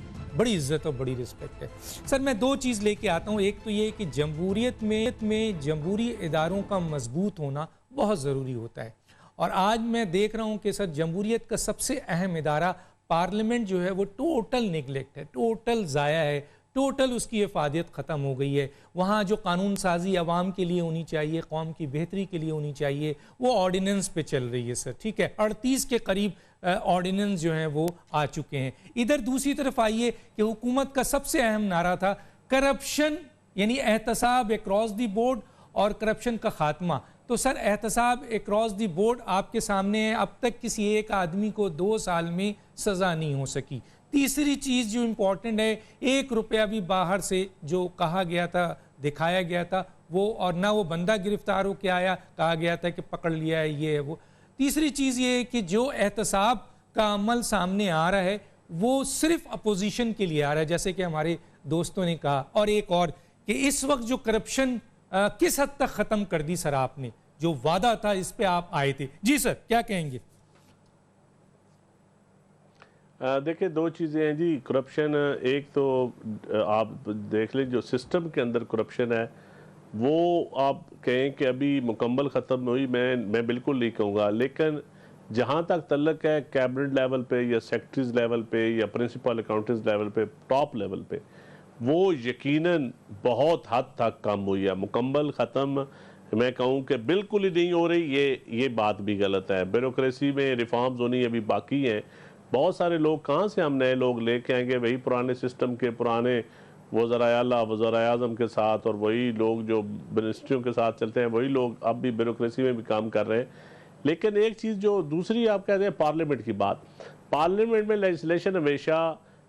इज्जत और बड़ी रिस्पेक्ट है। सर मैं 2 चीज़ लेके आता हूँ। एक तो ये कि जमहूरियत में जमहूरी इदारों का मजबूत होना बहुत ज़रूरी होता है, और आज मैं देख रहा हूँ कि सर जमहूरियत का सबसे अहम इदारा पार्लियामेंट जो है वो टोटल निगलेक्ट है, टोटल ज़ाया है, टोटल उसकी इफादियत ख़त्म हो गई है। वहाँ जो कानून साजी आवाम के लिए होनी चाहिए, कौम की बेहतरी के लिए होनी चाहिए, वो ऑर्डिनेंस पे चल रही है सर। ठीक है, 38 के करीब ऑर्डिनेंस जो हैं वो आ चुके हैं। इधर दूसरी तरफ आइए कि हुकूमत का सबसे अहम नारा था करप्शन, यानी एहतसाब अक्रॉस दी बोर्ड और करप्शन का खात्मा। तो सर एहतसाब अक्रॉस दी बोर्ड आपके सामने है, अब तक किसी एक आदमी को 2 साल में सज़ा नहीं हो सकी। तीसरी चीज़ जो इम्पोर्टेंट है, 1 रुपया भी बाहर से जो कहा गया था, दिखाया गया था वो, और ना वो बंदा गिरफ्तार होकर आया, कहा गया था कि पकड़ लिया है, ये है वो। तीसरी चीज़ ये है कि जो एहतसाब का अमल सामने आ रहा है वो सिर्फ अपोजिशन के लिए आ रहा है, जैसे कि हमारे दोस्तों ने कहा। और एक और कि इस वक्त जो करप्शन किस हद तक ख़त्म कर दी सर आपने, जो वादा था इस पे आप आए थे। जी सर क्या कहेंगे? देखिए 2 चीज़ें हैं जी। करप्शन, एक तो आप देख लें जो सिस्टम के अंदर करप्शन है वो आप कहें कि अभी मुकम्मल ख़त्म हुई, मैं बिल्कुल नहीं कहूँगा, लेकिन जहाँ तक तल्लक है कैबिनेट लेवल पे या सेक्रेटरीज लेवल पे या प्रिंसिपल अकाउंटेंट्स लेवल पे, टॉप लेवल पे, वो यकीनन बहुत हद तक कम हुई है। मुकम्मल ख़त्म मैं कहूँ कि बिल्कुल ही नहीं हो रही, ये बात भी गलत है। ब्यूरोक्रेसी में रिफॉर्म्स होनी अभी बाकी हैं। बहुत सारे लोग, कहाँ से हम नए लोग लेके आएंगे? वही पुराने सिस्टम के पुराने वज़राए आला, वज़राए आज़म के साथ, और वही लोग जो मिनिस्ट्रियों के साथ चलते हैं, वही लोग अब भी ब्यूरोक्रेसी में भी काम कर रहे हैं। लेकिन एक चीज़ जो दूसरी आप कहते हैं पार्लियामेंट की बात, पार्लियामेंट में लेजिस्लेशन हमेशा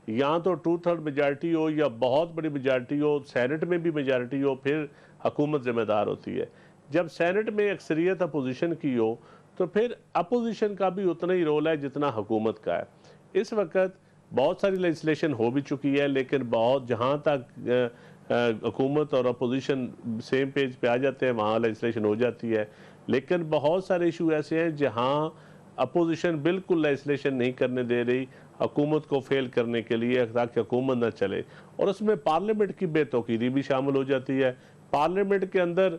या तो 2/3 मेजॉरिटी हो या बहुत बड़ी मेजॉरिटी हो, सेनेट में भी मेजॉरिटी हो, फिर हुकूमत ज़िम्मेदार होती है। जब सेनेट में अक्सरियत अपोजिशन की हो तो फिर अपोजिशन का भी उतना ही रोल है जितना हुकूमत का है। इस वक्त बहुत सारी लेजिस्लेशन हो भी चुकी है, लेकिन बहुत जहाँ तक हुकूमत और अपोजिशन सेम पेज पे आ जाते हैं वहाँ लेजिस्लेशन हो जाती है। लेकिन बहुत सारे इशू ऐसे हैं जहाँ अपोजिशन बिल्कुल लेजिस्लेशन नहीं करने दे रही हुकूमत को फेल करने के लिए, ताकि हुकूमत ना चले, और उसमें पार्लियामेंट की बेतौकीरी भी शामिल हो जाती है। पार्लियामेंट के अंदर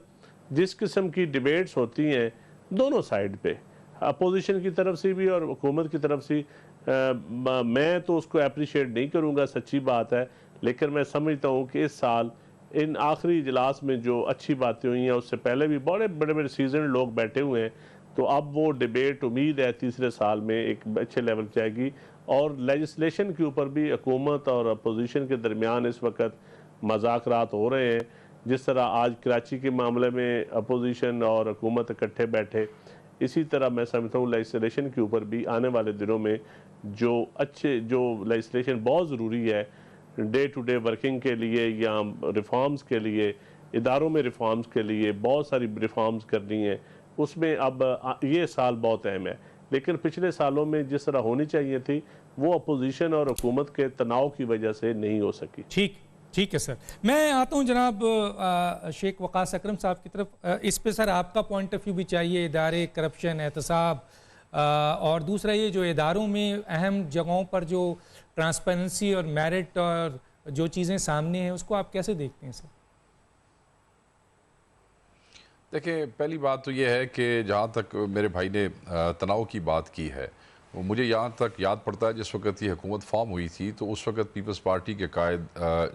जिस किस्म की डिबेट्स होती हैं दोनों साइड पे, अपोजिशन की तरफ से भी और हुकूमत की तरफ से, मैं तो उसको अप्रिशिएट नहीं करूँगा, सच्ची बात है। लेकिन मैं समझता हूँ कि इस साल इन आखिरी इजलास में जो अच्छी बातें हुई हैं, उससे पहले भी बड़े बड़े सीजन लोग बैठे हुए हैं, तो अब वो डिबेट उम्मीद है तीसरे साल में एक अच्छे लेवल पर जाएगी। और लेजिस्लेशन के ऊपर भी हुकूमत और अपोजिशन के दरमियान इस वक्त मज़ाकरात हो रहे हैं। जिस तरह आज कराची के मामले में अपोजिशन और हुकूमत इकट्ठे बैठे, इसी तरह मैं समझता हूँ लेजिस्लेशन के ऊपर भी आने वाले दिनों में जो लेजिस्लेशन बहुत ज़रूरी है डे टू डे वर्किंग के लिए या रिफॉर्म्स के लिए, इदारों में रिफॉर्म्स के लिए बहुत सारी रिफॉर्म्स करनी है, उसमें अब ये साल बहुत अहम है। लेकिन पिछले सालों में जिस तरह होनी चाहिए थी वो अपोजिशन और हुकूमत के तनाव की वजह से नहीं हो सकी। ठीक है सर। मैं आता हूँ जनाब शेख वकास अकरम साहब की तरफ। इस पे सर आपका पॉइंट ऑफ व्यू भी चाहिए, इदारे, करप्शन, एहतसाब, और दूसरा ये जो इदारों में अहम जगहों पर जो ट्रांसपेरेंसी और मेरिट और जो चीज़ें सामने हैं उसको आप कैसे देखते हैं सर? देखिए पहली बात तो ये है कि जहाँ तक मेरे भाई ने तनाव की बात की है, वो मुझे यहाँ तक याद पड़ता है जिस वक्त ये हुकूमत फॉर्म हुई थी तो उस वक्त पीपल्स पार्टी के कायद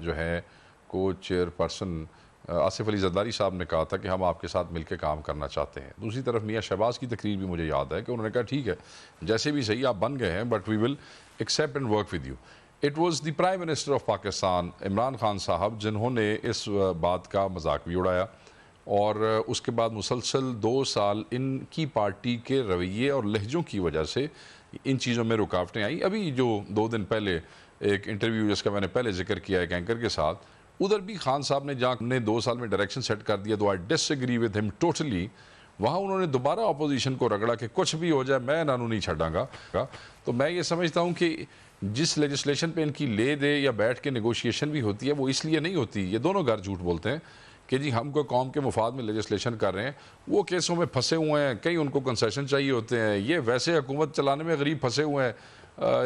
जो हैं को चेयरपर्सन आसिफ अली जरदारी साहब ने कहा था कि हम आपके साथ मिलकर काम करना चाहते हैं। दूसरी तरफ मियाँ शहबाज की तकरीर भी मुझे याद है कि उन्होंने कहा ठीक है जैसे भी सही आप बन गए हैं but we will accept and work with you. It was the prime minister of Pakistan Imran Khan साहब जिन्होंने इस बात का मजाक भी उड़ाया और उसके बाद मुसलसल 2 साल इनकी पार्टी के रवैये और लहजों की वजह से इन चीज़ों में रुकावटें आई। अभी जो 2 दिन पहले एक इंटरव्यू जिसका मैंने पहले जिक्र किया एक एंकर के साथ, उधर भी खान साहब ने जहाँ हमने 2 साल में डायरेक्शन सेट कर दिया तो I disagree with him totally, वहाँ उन्होंने दोबारा अपोजिशन को रगड़ा कि कुछ भी हो जाए मैं इन्हों नहीं छड़ांगा। तो मैं ये समझता हूँ कि जिस लेजिस्लेशन पे इनकी ले दे या बैठ के नेगोशिएशन भी होती है वो इसलिए नहीं होती, ये दोनों घर झूठ बोलते हैं कि जी हम कोई कौम के मुफाद में लेजिस्लेशन कर रहे हैं, वो केसों में फंसे हुए हैं, कई उनको कंसेशन चाहिए होते हैं, ये वैसे हुकूमत चलाने में गरीब फंसे हुए हैं,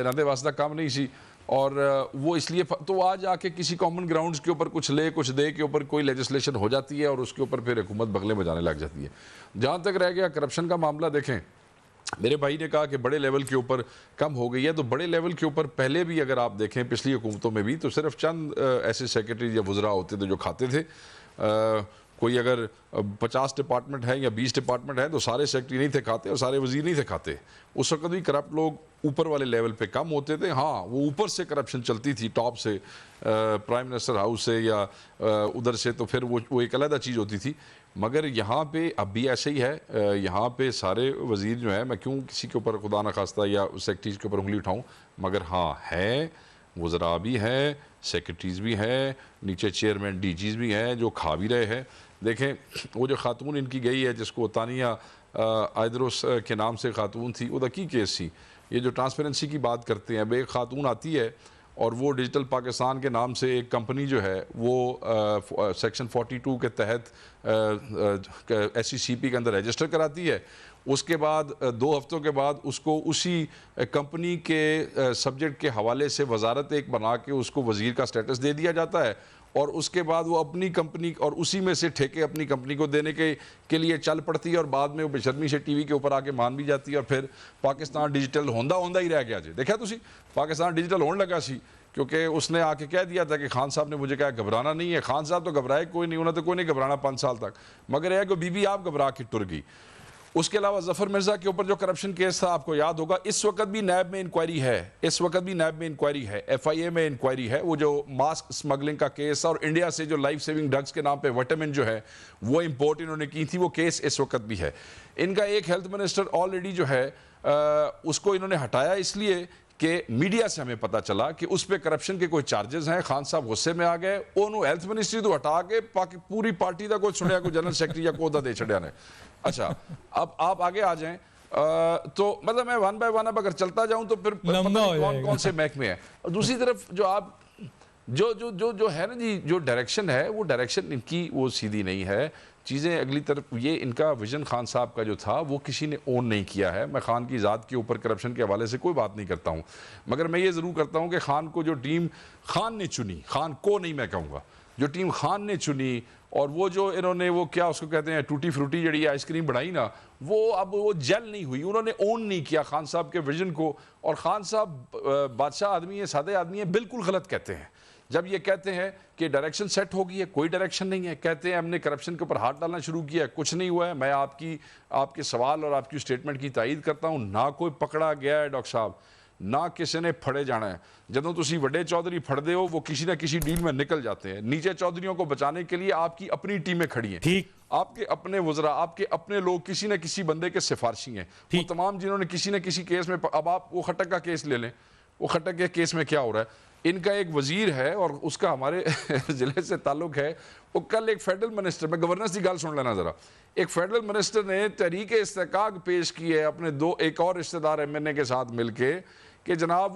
इन्होंने वास्ता काम नहीं सी और वो इसलिए तो आज आके किसी कॉमन ग्राउंड्स के ऊपर कुछ ले कुछ दे के ऊपर कोई लेजिस्लेशन हो जाती है और उसके ऊपर फिर हुकूमत बगले बजाने लग जाती है। जहाँ तक रह गया करप्शन का मामला, देखें मेरे भाई ने कहा कि बड़े लेवल के ऊपर कम हो गई है, तो बड़े लेवल के ऊपर पहले भी अगर आप देखें पिछली हुकूमतों में भी तो सिर्फ चंद ऐसे सेक्रेटरी या वज़रा होते थे जो खाते थे। कोई अगर 50 डिपार्टमेंट है या 20 डिपार्टमेंट है तो सारे सेक्रेटरी नहीं थे खाते और सारे वजीर नहीं थे खाते। उस वक्त भी करप्ट लोग ऊपर वाले लेवल पे कम होते थे। हाँ, वो ऊपर से करप्शन चलती थी टॉप से, प्राइम मिनिस्टर हाउस से या उधर से, तो फिर वो एक अलग चीज़ होती थी। मगर यहाँ पे अब भी ऐसे ही है, यहाँ पे सारे वजीर जो हैं, मैं क्यों किसी के ऊपर खुदा न खास्ता या सेक्रेटरीज के ऊपर उंगली उठाऊँ, मगर हाँ है, वज़रा भी हैं, सेक्रेटरीज भी हैं, नीचे चेयरमैन डीजीज भी हैं जो खा भी रहे हैं। देखें वो जो खातून इनकी गई है जिसको तानिया आयदरुस के नाम से खातून थी, वो की केस थी। ये जो ट्रांसपेरेंसी की बात करते हैं, अब एक खातून आती है और वो डिजिटल पाकिस्तान के नाम से एक कंपनी जो है वो सेक्शन 42 के तहत SCCP के अंदर रजिस्टर कराती है। उसके बाद 2 हफ्तों के बाद उसको उसी कंपनी के सब्जेक्ट के हवाले से वजारत एक बना के उसको वज़ीर का स्टेटस दे दिया जाता है और उसके बाद वो अपनी कंपनी और उसी में से ठेके अपनी कंपनी को देने के लिए चल पड़ती है और बाद में वो बेशर्मी से टीवी के ऊपर आके मान भी जाती है और फिर पाकिस्तान डिजिटल होंदा ही रह गया जी। देखा तुसी पाकिस्तान डिजिटल होने लगा सी क्योंकि उसने आके कह दिया था कि खान साहब ने मुझे कहा घबराना नहीं है। खान साहब तो घबराए कोई नहीं, उन्होंने तो कोई नहीं घबराना 5 साल तक, मगर यह कि बीबी आप घबरा के टुर गई। उसके अलावा जफर मिर्जा के ऊपर जो करप्शन केस था आपको याद होगा, इस वक्त भी नैब में इंक्वायरी है, इस वक्त भी नैब में इंक्वायरी है, FIA में इंक्वायरी है। वो जो मास्क स्मगलिंग का केस और इंडिया से जो लाइफ सेविंग ड्रग्स के नाम पे विटामिन जो है वो इंपोर्ट इन्होंने की थी, वो केस इस वक्त भी है। इनका एक हेल्थ मिनिस्टर ऑलरेडी जो है उसको इन्होंने हटाया इसलिए कि मीडिया से हमें पता चला कि उस पर करप्शन के कोई चार्जेस हैं। खान साहब गुस्से में आ गए, उन्होंने हेल्थ मिनिस्ट्री तो हटा के पूरी पार्टी का कोई सुनिया कोई जनरल सेक्रेटरी या कोदा दे छड़िया ने। अच्छा, अब आप आगे आ जाएं तो मतलब मैं 1 बाय 1 अब अगर चलता जाऊं तो फिर कौन कौन से महकमे हैं। और दूसरी तरफ जो आप जो है ना जी, जो डायरेक्शन है वो डायरेक्शन इनकी वो सीधी नहीं है। चीज़ें अगली तरफ ये इनका विजन खान साहब का जो था वो किसी ने ओन नहीं किया है। मैं खान की ज़ात के ऊपर करप्शन के हवाले से कोई बात नहीं करता हूँ, मगर मैं ये ज़रूर करता हूँ कि खान को जो टीम खान ने चुनी, खान को नहीं मैं कहूँगा, जो टीम खान ने चुनी और वो जो इन्होंने वो क्या उसको कहते हैं टूटी फ्रूटी जड़ी आइसक्रीम बनाई ना, वो अब वो जेल नहीं हुई, उन्होंने ओन नहीं किया खान साहब के विजन को। और खान साहब बादशाह आदमी है, सादे आदमी है, बिल्कुल गलत कहते हैं जब ये कहते हैं कि डायरेक्शन सेट हो गई है। कोई डायरेक्शन नहीं है। कहते हैं हमने करप्शन के ऊपर हाथ डालना शुरू किया है, कुछ नहीं हुआ है। मैं आपके सवाल और आपकी स्टेटमेंट की तायद करता हूँ। ना कोई पकड़ा गया है डॉक्टर साहब, ना किसी ने फड़े जाना है। जब तुसी वड्डे चौधरी फड़दे हो वो किसी ना किसी डील में निकल जाते हैं। नीचे चौधरियों को बचाने के लिए आपकी अपनी टीमें खड़ी हैं, ठीक, आपके अपने वज़रा, आपके अपने लोग किसी न किसी बंदे के सिफारशी हैं, वो तमाम जिन्होंने किसी न किसी केस में। अब आप वो खटक का केस ले लें, वो खटक के केस में क्या हो रहा है, इनका एक वजीर है और उसका हमारे ज़िले से ताल्लुक है। वो कल एक फेडरल मिनिस्टर, मैं गवर्नर की गाल सुन लेना ज़रा, एक फेडरल मिनिस्टर ने तहरीक इस्तेकाक पेश की है अपने एक और रिश्तेदार MNA के साथ मिलके कि जनाब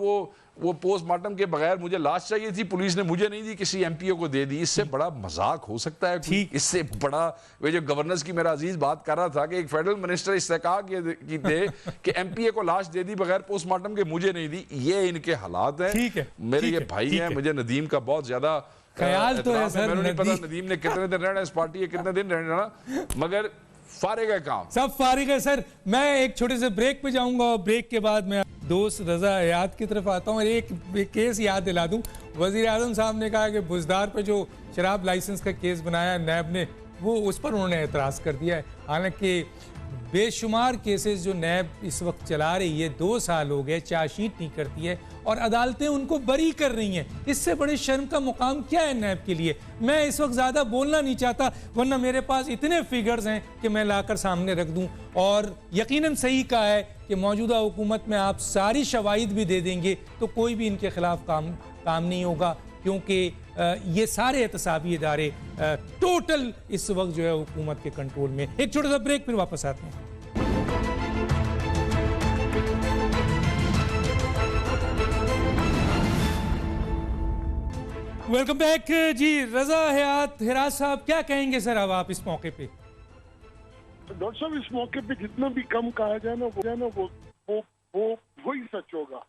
वो पोस्टमार्टम के बगैर मुझे लाश चाहिए थी, पुलिस ने मुझे नहीं दी, किसी MPO को दे दी। इससे बड़ा मजाक हो सकता है? इससे बड़ा वे जो गवर्नर्स की मेरा अजीज बात कर रहा था कि एक फेडरल मिनिस्टर इस्तेकाक की दे कि MPA को लाश दे दी बगैर पोस्टमार्टम के, मुझे नहीं दी। ये इनके हालात हैं। मेरे ये भाई हैं, मुझे नदीम का बहुत ज्यादा ख्याल तो है सर। नहीं पता नदीम ने कितने दिन रहना इस पार्टी, कितने दिन रहना, मगर फारिग है काम, सब फारिग है सर। मैं एक छोटे से ब्रेक पे जाऊंगा और ब्रेक के बाद मैं दोस्त रज़ा हयात की तरफ आता हूँ और एक केस याद दिला दूँ। वज़ीर आज़म साहब ने कहा कि बुज़दार पर जो शराब लाइसेंस का केस बनाया नैब ने, वो उस पर उन्होंने एतराज़ कर दिया है। हालांकि बेशुमार केसेस जो नैब इस वक्त चला रही है, 2 साल हो गए, चार्जशीट नहीं करती है और अदालतें उनको बरी कर रही हैं। इससे बड़े शर्म का मुकाम क्या है नैब के लिए? मैं इस वक्त ज़्यादा बोलना नहीं चाहता, वरना मेरे पास इतने फिगर्स हैं कि मैं लाकर सामने रख दूं। और यकीनन सही कहा है कि मौजूदा हुकूमत में आप सारी शवाहिद भी दे देंगे तो कोई भी इनके खिलाफ काम नहीं होगा, क्योंकि ये सारे एहतसाबी इदारे टोटल इस वक्त जो है हुकूमत के कंट्रोल में। एक छोटा सा ब्रेक, फिर वापस आते हैं। वेलकम बैक जी। रजा हयात हिराज साहब, क्या कहेंगे सर अब आप इस मौके पे? डॉक्टर साहब, इस मौके पे जितना भी कम कहा जाए ना वो वही सच होगा।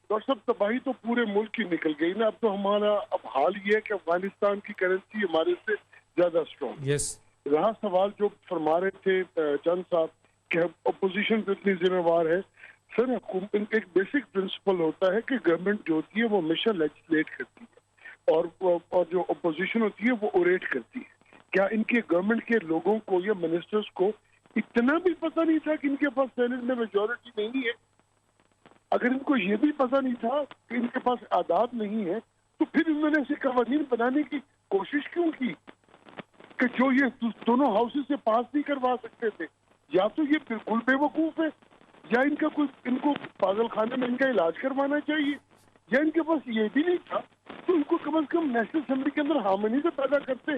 डॉक्टर साहब, तबाही तो पूरे मुल्क की निकल गई ना। अब तो हमारा हाल ये है कि अफगानिस्तान की करेंसी हमारे से ज्यादा स्ट्रॉन्ग। यस। रहा सवाल जो फरमा रहे थे चंद साहब कि अपोजिशन पे इतनी जिम्मेवार है। सर, एक बेसिक प्रिंसिपल होता है कि गवर्नमेंट जो होती है वो हमेशा लेजिस्लेट करती है और जो अपोजिशन होती है वो ओरेट करती है। क्या इनके गवर्नमेंट के लोगों को या मिनिस्टर्स को इतना भी पता नहीं था कि इनके पास सेनेट में मेजोरिटी नहीं है? अगर इनको ये भी पता नहीं था कि इनके पास आदात नहीं है, तो फिर इन्होंने ऐसे कवानीन बनाने की कोशिश क्यों की कि जो ये दोनों हाउसेस से पास नहीं करवा सकते थे? या तो ये बिल्कुल बेवकूफ है, या इनको पागल खाने में इनका इलाज करवाना चाहिए, या इनके पास ये भी नहीं था तो इनको कम से कम नेशनल असेंबली के अंदर हार्मनी से पैदा करते,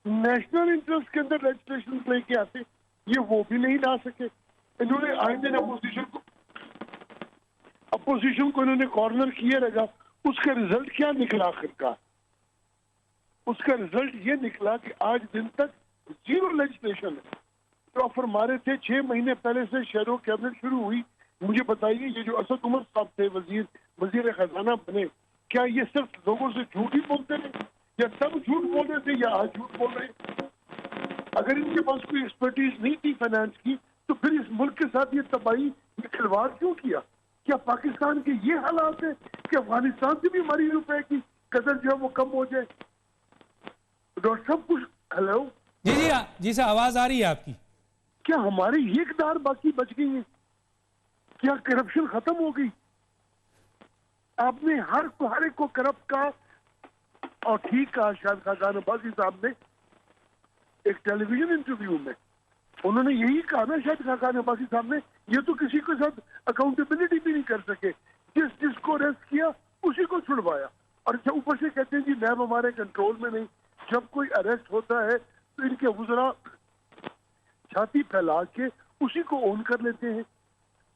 नेशनल इंटरेस्ट के अंदर लेजिस्लेशन लेके आते। ये वो भी नहीं ला सके। इन्होंने आए दिन अपोजिशन को इन्होंने कॉर्नर किए रखा। उसका रिजल्ट क्या निकला आखिरकार? उसका रिजल्ट ये निकला कि आज दिन तक 0 लेजिस्लेशन है। जो ऑफर मारे थे 6 महीने पहले से शेडो कैबिनेट शुरू हुई। मुझे बताइए, ये जो असद उमर साहब थे वजीर खजाना बने, क्या ये सिर्फ लोगों से झूठ ही बोलते रहे, या सब झूठ बोल रहे थे, या आज झूठ बोल रहे? अगर इनके पास कोई एक्सपर्टीज नहीं थी फाइनेंस की, तो फिर इस मुल्क के साथ ये तबाही, ये खिलवाड़ क्यों किया? क्या पाकिस्तान के ये हालात है कि अफगानिस्तान से भी हमारी रुपए की कदर जो है वो कम हो जाए? डॉक्टर साहब कुछ, हेलो जी सर, आवाज आ रही है आपकी। क्या हमारी ये इक़दार बाकी बच गई है? क्या करप्शन खत्म हो गई? आपने हर एक को करप्ट का और ठीक कहा। शायद खाकान अब्बासी साहब ने एक टेलीविजन इंटरव्यू में उन्होंने यही कहा ना, शायद खाकान अब्बासी साहब ने, ये तो किसी के साथ अकाउंटेबिलिटी भी नहीं कर सके। जिसको अरेस्ट किया उसी को छुड़वाया, और ऊपर से कहते हैं जी नैब हमारे कंट्रोल में नहीं। जब कोई अरेस्ट होता है तो इनके वज़रा छाती फैला के उसी को ओन कर लेते हैं।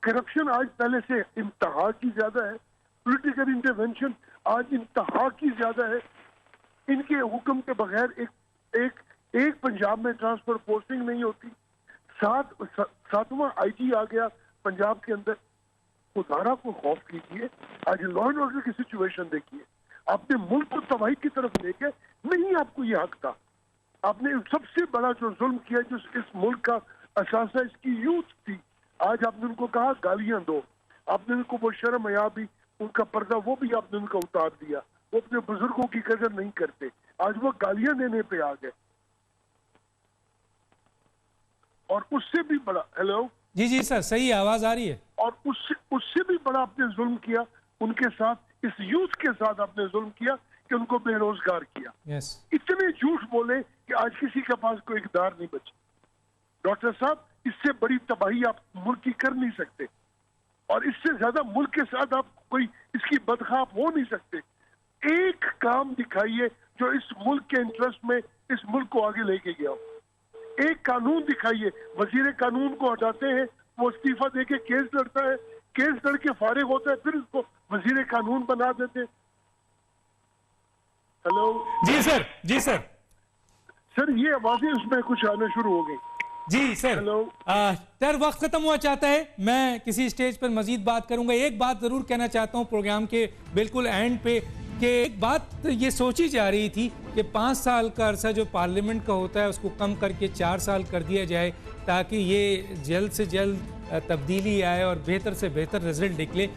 करप्शन आज पहले से इंतहा की ज्यादा है। पॉलिटिकल इंटरवेंशन आज इंतहा की ज्यादा है। इनके हुक्म के बगैर एक पंजाब में ट्रांसफर पोस्टिंग नहीं होती। 7वां आईजी आ गया पंजाब के अंदर। खुदारा को खौफ कीजिए। आज लॉ एंड ऑर्डर की सिचुएशन देखिए। आपने मुल्क को तबाही की तरफ लेके नहीं, आपको ये हक था। आपने सबसे बड़ा जो जुल्म किया, जो इस मुल्क का असासा इसकी यूथ थी, आज आपने उनको कहा गालियां दो। आपने उनको वो शर्म हया भी, उनका पर्दा वो भी आपने उनका उतार दिया। वो अपने बुजुर्गों की कदर नहीं करते, आज वो गालियां देने पे आ गए। और उससे भी बड़ा, हेलो जी सर, सही आवाज आ रही है। और उससे भी बड़ा आपने जुल्म किया उनके साथ, इस यूथ के साथ आपने जुल्म किया कि उनको बेरोजगार किया। इतने झूठ बोले कि आज किसी के पास कोई इक़दार नहीं बची। डॉक्टर साहब, इससे बड़ी तबाही आप मुल्क की कर नहीं सकते, और इससे ज्यादा मुल्क के साथ आप कोई इसकी बदखा हो नहीं सकते। एक काम दिखाइए जो इस मुल्क के इंटरेस्ट में इस मुल्क को आगे लेके गया। एक कानून दिखाइए। वजीर कानून को हटाते हैं, वो इस्तीफा देके केस लड़ता है, केस लड़ के फारिग होता है, फिर उसको वजीर कानून बना देते। हेलो जी सर सर, ये आवाजें उसमें कुछ आने शुरू हो गई। जी सर, सर वक्त खत्म हुआ चाहता है। मैं किसी स्टेज पर मजीद बात करूंगा। एक बात जरूर कहना चाहता हूं प्रोग्राम के बिल्कुल एंड पे, कि एक बात ये सोची जा रही थी कि 5 साल का अरसा जो पार्लियामेंट का होता है उसको कम करके 4 साल कर दिया जाए, ताकि ये जल्द से जल्द तब्दीली आए और बेहतर से बेहतर रिजल्ट निकले।